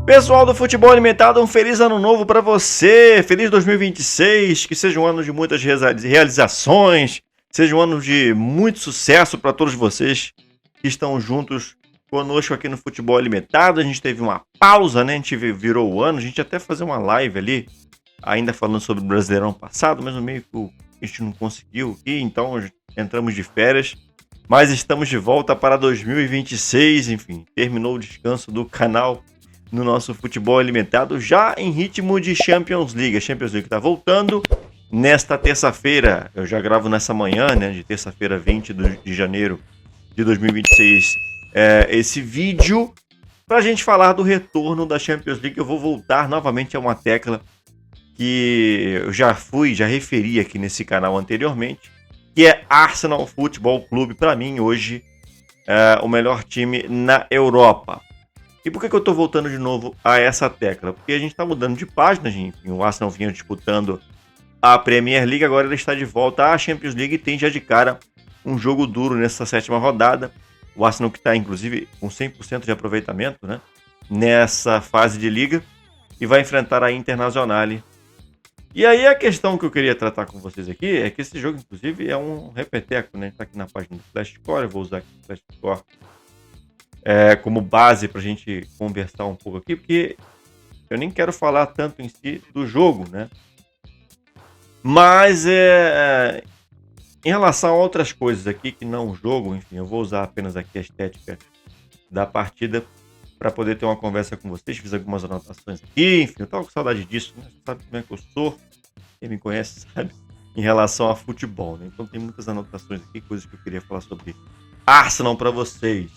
Pessoal do Futebol Alimentado, um feliz ano novo para você, feliz 2026, que seja um ano de muitas realizações, seja um ano de muito sucesso para todos vocês que estão juntos conosco aqui no Futebol Alimentado. A gente teve uma pausa, né? A gente virou o ano, a gente ia até fazer uma live ali, ainda falando sobre o Brasileirão passado, mas no meio que a gente não conseguiu aqui, então entramos de férias. Mas estamos de volta para 2026, enfim, terminou o descanso do canal no nosso Futebol Alimentado, já em ritmo de Champions League. A Champions League está voltando nesta terça-feira. Eu já gravo nessa manhã, né, de terça-feira, 20 de janeiro de 2026, esse vídeo para a gente falar do retorno da Champions League. Eu vou voltar novamente a uma tecla que eu já referi aqui nesse canal anteriormente, que é Arsenal Futebol Clube. Para mim, hoje, o melhor time na Europa. E por que eu tô voltando de novo a essa tecla? Porque a gente tá mudando de página, gente. O Arsenal vinha disputando a Premier League, agora ele está de volta à Champions League e tem já de cara um jogo duro nessa sétima rodada. O Arsenal que está, inclusive, com 100% de aproveitamento, né, nessa fase de liga, e vai enfrentar a Internazionale. E aí a questão que eu queria tratar com vocês aqui é que esse jogo, inclusive, é um repeteco, né? A gente tá aqui na página do Flash Score, eu vou usar aqui o Flash Score como base para a gente conversar um pouco aqui, porque eu nem quero falar tanto em si do jogo, né? Mas em relação a outras coisas aqui que não o jogo, enfim, eu vou usar apenas aqui a estética da partida para poder ter uma conversa com vocês. Fiz algumas anotações aqui, enfim, eu tava com saudade disso, né? Você sabe como é que eu sou, quem me conhece sabe, em relação a futebol, né? Então tem muitas anotações aqui, coisas que eu queria falar sobre Arsenal para vocês.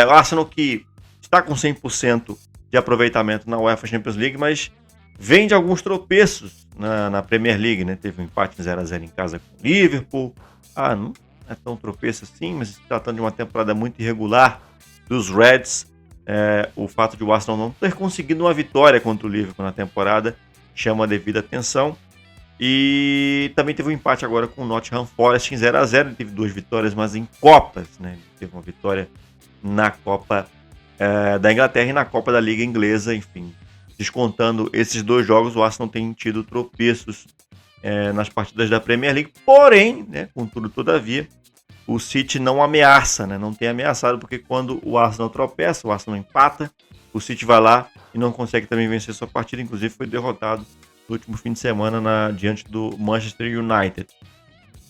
O Arsenal que está com 100% de aproveitamento na UEFA Champions League, mas vem de alguns tropeços na Premier League, né? Teve um empate em 0-0 em casa com o Liverpool. Não é tão tropeço assim, mas se tratando de uma temporada muito irregular dos Reds, o fato de o Arsenal não ter conseguido uma vitória contra o Liverpool na temporada chama a devida atenção. E também teve um empate agora com o Nottingham Forest em 0-0. Ele teve 2 vitórias, mas em Copas, né? Ele teve uma vitória na Copa da Inglaterra e na Copa da Liga Inglesa, enfim. Descontando esses 2 jogos, o Arsenal tem tido tropeços nas partidas da Premier League. Porém, né, contudo, todavia, o City não ameaça, né? Não tem ameaçado, porque quando o Arsenal tropeça, o Arsenal empata, o City vai lá e não consegue também vencer sua partida. Inclusive foi derrotado no último fim de semana diante do Manchester United.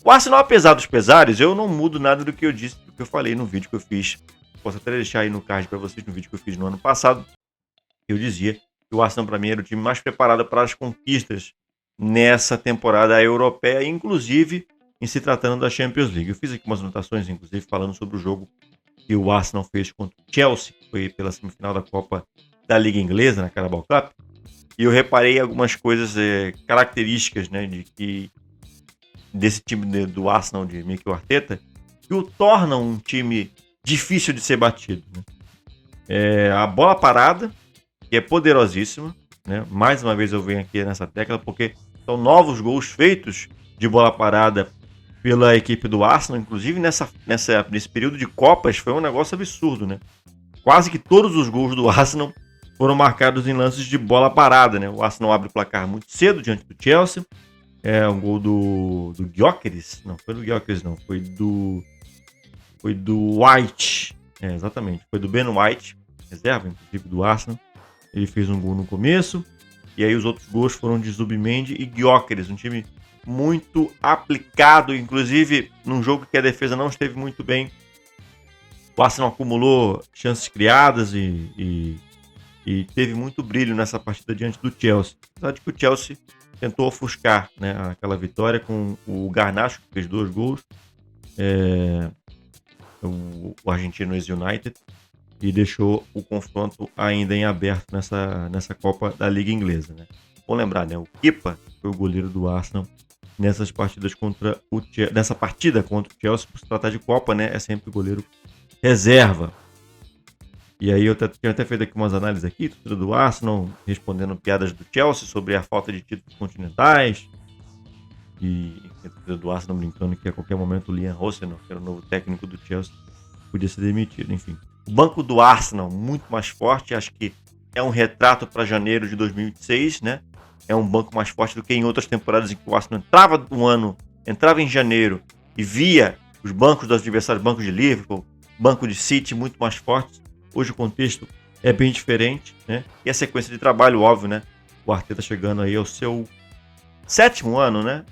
O Arsenal, apesar dos pesares, eu não mudo nada do que eu disse, do que eu falei no vídeo que eu fiz. Posso até deixar aí no card para vocês, no vídeo que eu fiz no ano passado. Eu dizia que o Arsenal, para mim, era o time mais preparado para as conquistas nessa temporada europeia, inclusive em se tratando da Champions League. Eu fiz aqui umas anotações, inclusive, falando sobre o jogo que o Arsenal fez contra o Chelsea, que foi pela semifinal da Copa da Liga Inglesa, na Carabao Cup. E eu reparei algumas coisas características, né, desse time do Arsenal de Mikel Arteta, que o tornam um time difícil de ser batido, né? A bola parada, que é poderosíssima, né? Mais uma vez eu venho aqui nessa tecla, porque são novos gols feitos de bola parada pela equipe do Arsenal, inclusive nesse período de Copas foi um negócio absurdo, né? Quase que todos os gols do Arsenal foram marcados em lances de bola parada, né? O Arsenal abre o placar muito cedo diante do Chelsea, um gol do Gyökeres, não foi do Gyökeres não, foi do White, exatamente, foi do Ben White, reserva inclusive do Arsenal. Ele fez um gol no começo, e aí os outros gols foram de Zubimendi e Gyökeres, um time muito aplicado, inclusive num jogo que a defesa não esteve muito bem. O Arsenal acumulou chances criadas e teve muito brilho nessa partida diante do Chelsea. Apesar de que o Chelsea tentou ofuscar, né, aquela vitória com o Garnacho, que fez 2 gols, o argentino ex-United, e deixou o confronto ainda em aberto nessa Copa da Liga Inglesa, né? Vamos lembrar, né? O Kepa foi o goleiro do Arsenal nessa partida contra o Chelsea. Por se tratar de Copa, né? É sempre o goleiro reserva. E aí eu tinha até feito aqui umas análises aqui, tudo do Arsenal, respondendo piadas do Chelsea sobre a falta de títulos continentais. E do Arsenal brincando que a qualquer momento o Liam Rosselló, que era o novo técnico do Chelsea, podia ser demitido, enfim. O banco do Arsenal muito mais forte, acho que é um retrato para janeiro de 2026, né? É um banco mais forte do que em outras temporadas em que o Arsenal entrava em janeiro e via os bancos dos adversários, banco de Liverpool, banco de City muito mais fortes. Hoje o contexto é bem diferente, né? E a sequência de trabalho, óbvio, né? O Arteta chegando aí ao seu 7º ano, né?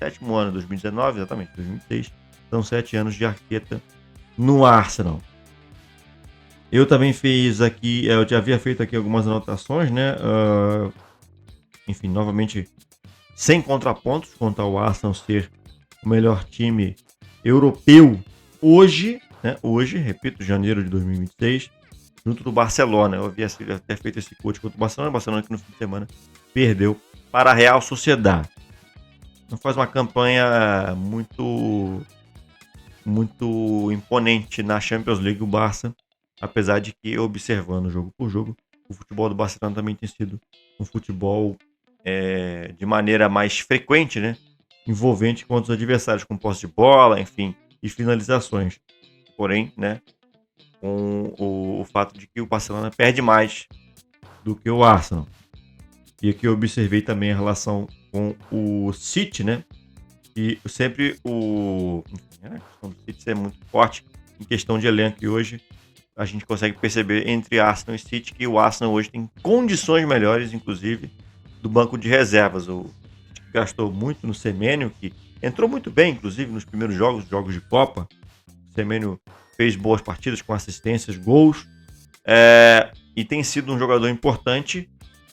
7º ano, 2019, exatamente, 2006. São 7 anos de Arteta no Arsenal. Eu também fiz aqui, eu já havia feito aqui algumas anotações, né? Enfim, novamente, sem contrapontos quanto ao Arsenal ser o melhor time europeu hoje, né? Hoje, repito, janeiro de 2026, junto do Barcelona. Eu havia até feito esse coach contra o Barcelona que no fim de semana perdeu para a Real Sociedad. Não faz uma campanha muito imponente na Champions League o Barça, apesar de que, observando jogo por jogo, o futebol do Barcelona também tem sido um futebol de maneira mais frequente, né? Envolvente com outros adversários, com posse de bola, enfim, e finalizações. Porém, né, com o fato de que o Barcelona perde mais do que o Arsenal. E aqui eu observei também a relação com o City, né? E sempre a questão do City é muito forte em questão de elenco. E hoje a gente consegue perceber entre Arsenal e City que o Arsenal hoje tem condições melhores, inclusive, do banco de reservas. O City gastou muito no Semenyo, que entrou muito bem, inclusive, nos primeiros jogos de Copa. O Semenyo fez boas partidas com assistências, gols. E tem sido um jogador importante.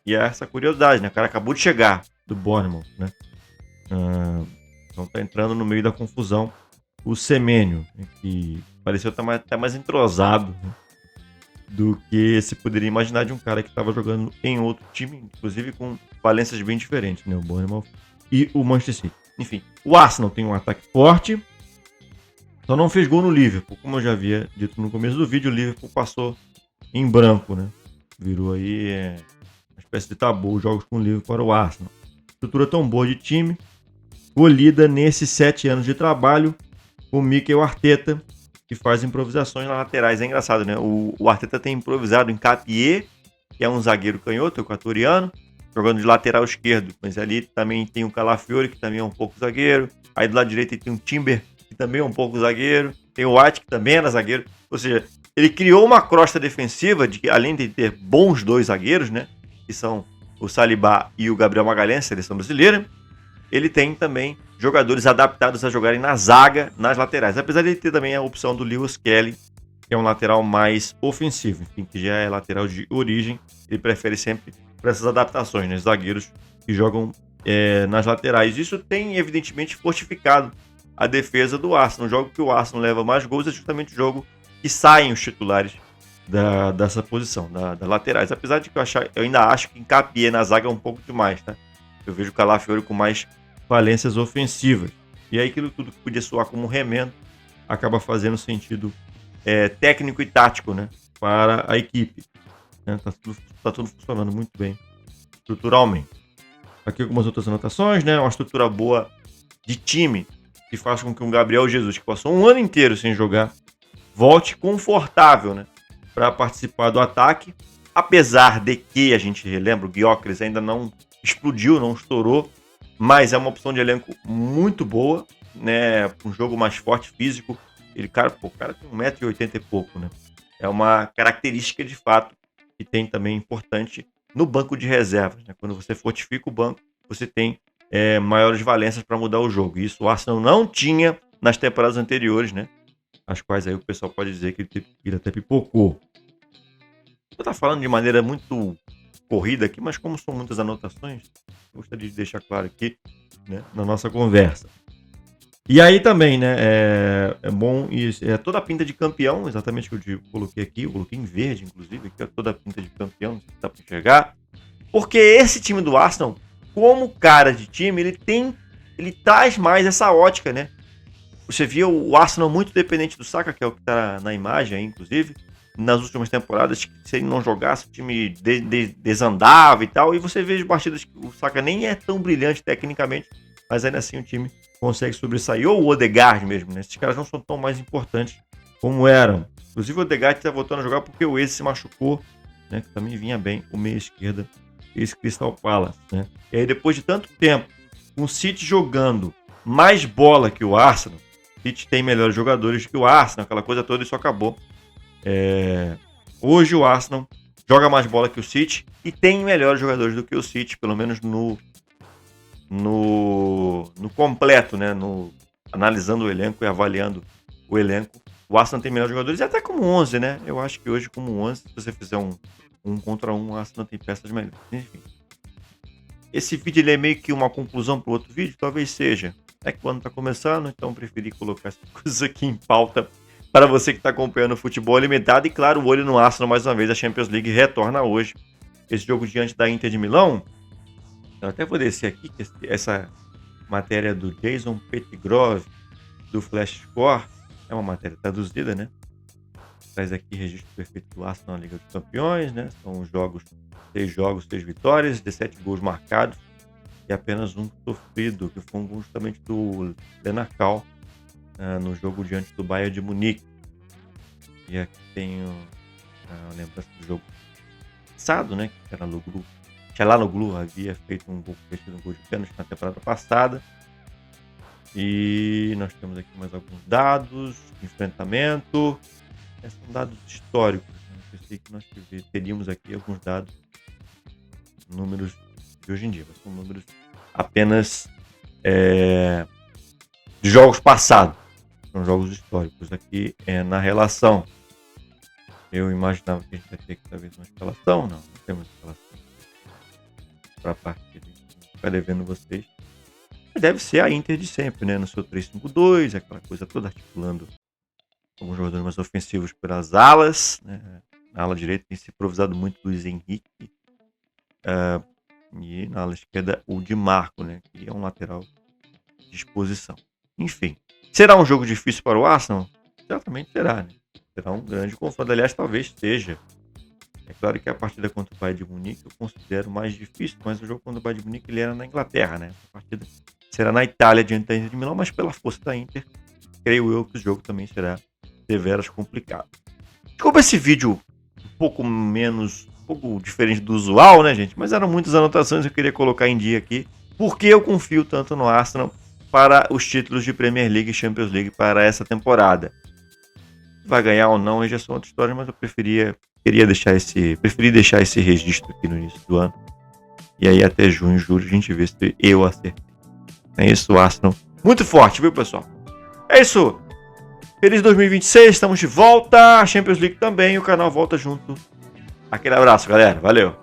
E é essa curiosidade, né? O cara acabou de chegar do Bournemouth, né? Então tá entrando no meio da confusão o Semenyo, que pareceu estar até mais entrosado, né, do que se poderia imaginar de um cara que estava jogando em outro time, inclusive com valências bem diferentes, né? O Bournemouth e o Manchester City. Enfim, o Arsenal tem um ataque forte, só não fez gol no Liverpool. Como eu já havia dito no começo do vídeo, o Liverpool passou em branco, né? Virou aí uma espécie de tabu os jogos com o Liverpool para o Arsenal. Estrutura tão boa de time, colhida nesses 7 anos de trabalho, o Mikel Arteta, que faz improvisações nas laterais. É engraçado, né? O Arteta tem improvisado em Capié, que é um zagueiro canhoto, equatoriano, jogando de lateral esquerdo. Mas ali também tem o Calafiori, que também é um pouco zagueiro. Aí do lado direito tem o Timber, que também é um pouco zagueiro. Tem o White, que também era zagueiro. Ou seja, ele criou uma crosta defensiva, de que além de ter bons 2 zagueiros, né? Que são o Saliba e o Gabriel Magalhães, seleção brasileira. Ele tem também jogadores adaptados a jogarem na zaga, nas laterais. Apesar de ele ter também a opção do Lewis Kelly, que é um lateral mais ofensivo, enfim, que já é lateral de origem. Ele prefere sempre para essas adaptações, né? Zagueiros que jogam nas laterais. Isso tem, evidentemente, fortificado a defesa do Arsenal. O jogo que o Arsenal leva mais gols é justamente o jogo que saem os titulares dessa posição, das laterais. Apesar de que eu ainda acho que encapié na zaga é um pouco demais, tá? Eu vejo o Calafiori com mais valências ofensivas. E aí aquilo tudo que podia soar como remendo acaba fazendo sentido técnico e tático, né, para a equipe. Tá tudo funcionando muito bem estruturalmente. Aqui algumas outras anotações, né? Uma estrutura boa de time que faz com que um Gabriel Jesus, que passou um ano inteiro sem jogar, volte confortável, né, para participar do ataque. Apesar de que, a gente relembra, o Gyökeres ainda não explodiu, não estourou, mas é uma opção de elenco muito boa, né? Um jogo mais forte, físico. O cara tem 1,80m e pouco, né? É uma característica de fato que tem também importante no banco de reservas, né? Quando você fortifica o banco, você tem maiores valências para mudar o jogo. E isso o Arsenal não tinha nas temporadas anteriores, né? As quais aí o pessoal pode dizer que ele até pipocou. Eu estou falando de maneira muito corrida aqui, mas como são muitas anotações, eu gostaria de deixar claro aqui, né, na nossa conversa. E aí também, né, é bom, toda a pinta de campeão, exatamente o que eu coloquei aqui, eu coloquei em verde, inclusive, aqui é toda a pinta de campeão, não sei se dá para enxergar, porque esse time do Arsenal, como cara de time, ele traz mais essa ótica, né? Você via o Arsenal muito dependente do Saka, que é o que está na imagem aí, inclusive, nas últimas temporadas, que se ele não jogasse, o time desandava e tal, e você vê as partidas que o Saka nem é tão brilhante tecnicamente, mas ainda assim o time consegue sobressair. Ou o Odegaard mesmo, né? Esses caras não são tão mais importantes como eram. Inclusive o Odegaard está voltando a jogar porque o Eze se machucou né? Que também vinha bem o meia esquerda, esse Crystal Palace, né? E aí depois de tanto tempo, com o City jogando mais bola que o Arsenal, o City tem melhores jogadores que o Arsenal, aquela coisa toda, isso acabou. Hoje o Arsenal joga mais bola que o City e tem melhores jogadores do que o City, pelo menos no completo, né? Analisando o elenco e avaliando o elenco. O Arsenal tem melhores jogadores, e até como 11, né? Eu acho que hoje, como 11, se você fizer um contra um, o Arsenal tem peças melhores. Enfim. Esse vídeo ele é meio que uma conclusão para o outro vídeo? Talvez seja. É que o ano está começando, então preferi colocar essas coisas aqui em pauta para você que está acompanhando o futebol limitado. E claro, o olho no Arsenal mais uma vez. A Champions League retorna hoje. Esse jogo diante da Inter de Milão. Eu até vou descer aqui, que essa matéria do Jason Petitgrove, do Flash Score, é uma matéria traduzida, né? Traz aqui registro perfeito do Arsenal na Liga dos Campeões, né? São 6 jogos, 6 vitórias, 17 gols marcados e apenas um sofrido, que foi um gol justamente do Lenakal no jogo diante do Bayern de Munique. E aqui tenho a lembrança do jogo passado, né? Que era no grupo. Çalhanoğlu havia feito um gol de pênalti na temporada passada. E nós temos aqui mais alguns dados de enfrentamento. Esses são dados históricos. Eu pensei que nós teríamos aqui alguns dados, números de hoje em dia, mas são números apenas de jogos passados. São jogos históricos. Aqui na relação. Eu imaginava que a gente ia ter talvez uma escalação. Não temos escalação para a partida. Ficar devendo vocês. Deve ser a Inter de sempre, né? No seu 3-5-2, aquela coisa toda, articulando alguns jogadores mais ofensivos pelas alas, né? Na ala direita tem se improvisado muito o Luiz Henrique. E na ala esquerda o Di Marco, né? Que é um lateral de exposição. Enfim, será um jogo difícil para o Arsenal? Certamente será, né? Será um grande confronto. Aliás, talvez seja. É claro que a partida contra o Bayern de Munique eu considero mais difícil, mas o jogo contra o Bayern de Munique ele era na Inglaterra, né? A partida será na Itália diante da Inter de Milão, mas pela força da Inter, creio eu que o jogo também será deveras complicado. Desculpa esse vídeo um pouco diferente do usual, né, gente? Mas eram muitas anotações que eu queria colocar em dia aqui, porque eu confio tanto no Arsenal para os títulos de Premier League e Champions League para essa temporada. Vai ganhar ou não, aí já são outra história, mas eu preferi deixar esse registro aqui no início do ano. E aí até junho, julho, a gente vê se eu acertei. É isso, Arsenal. Muito forte, viu, pessoal? É isso. Feliz 2026, estamos de volta. A Champions League também, o canal volta junto. Aquele abraço, galera. Valeu.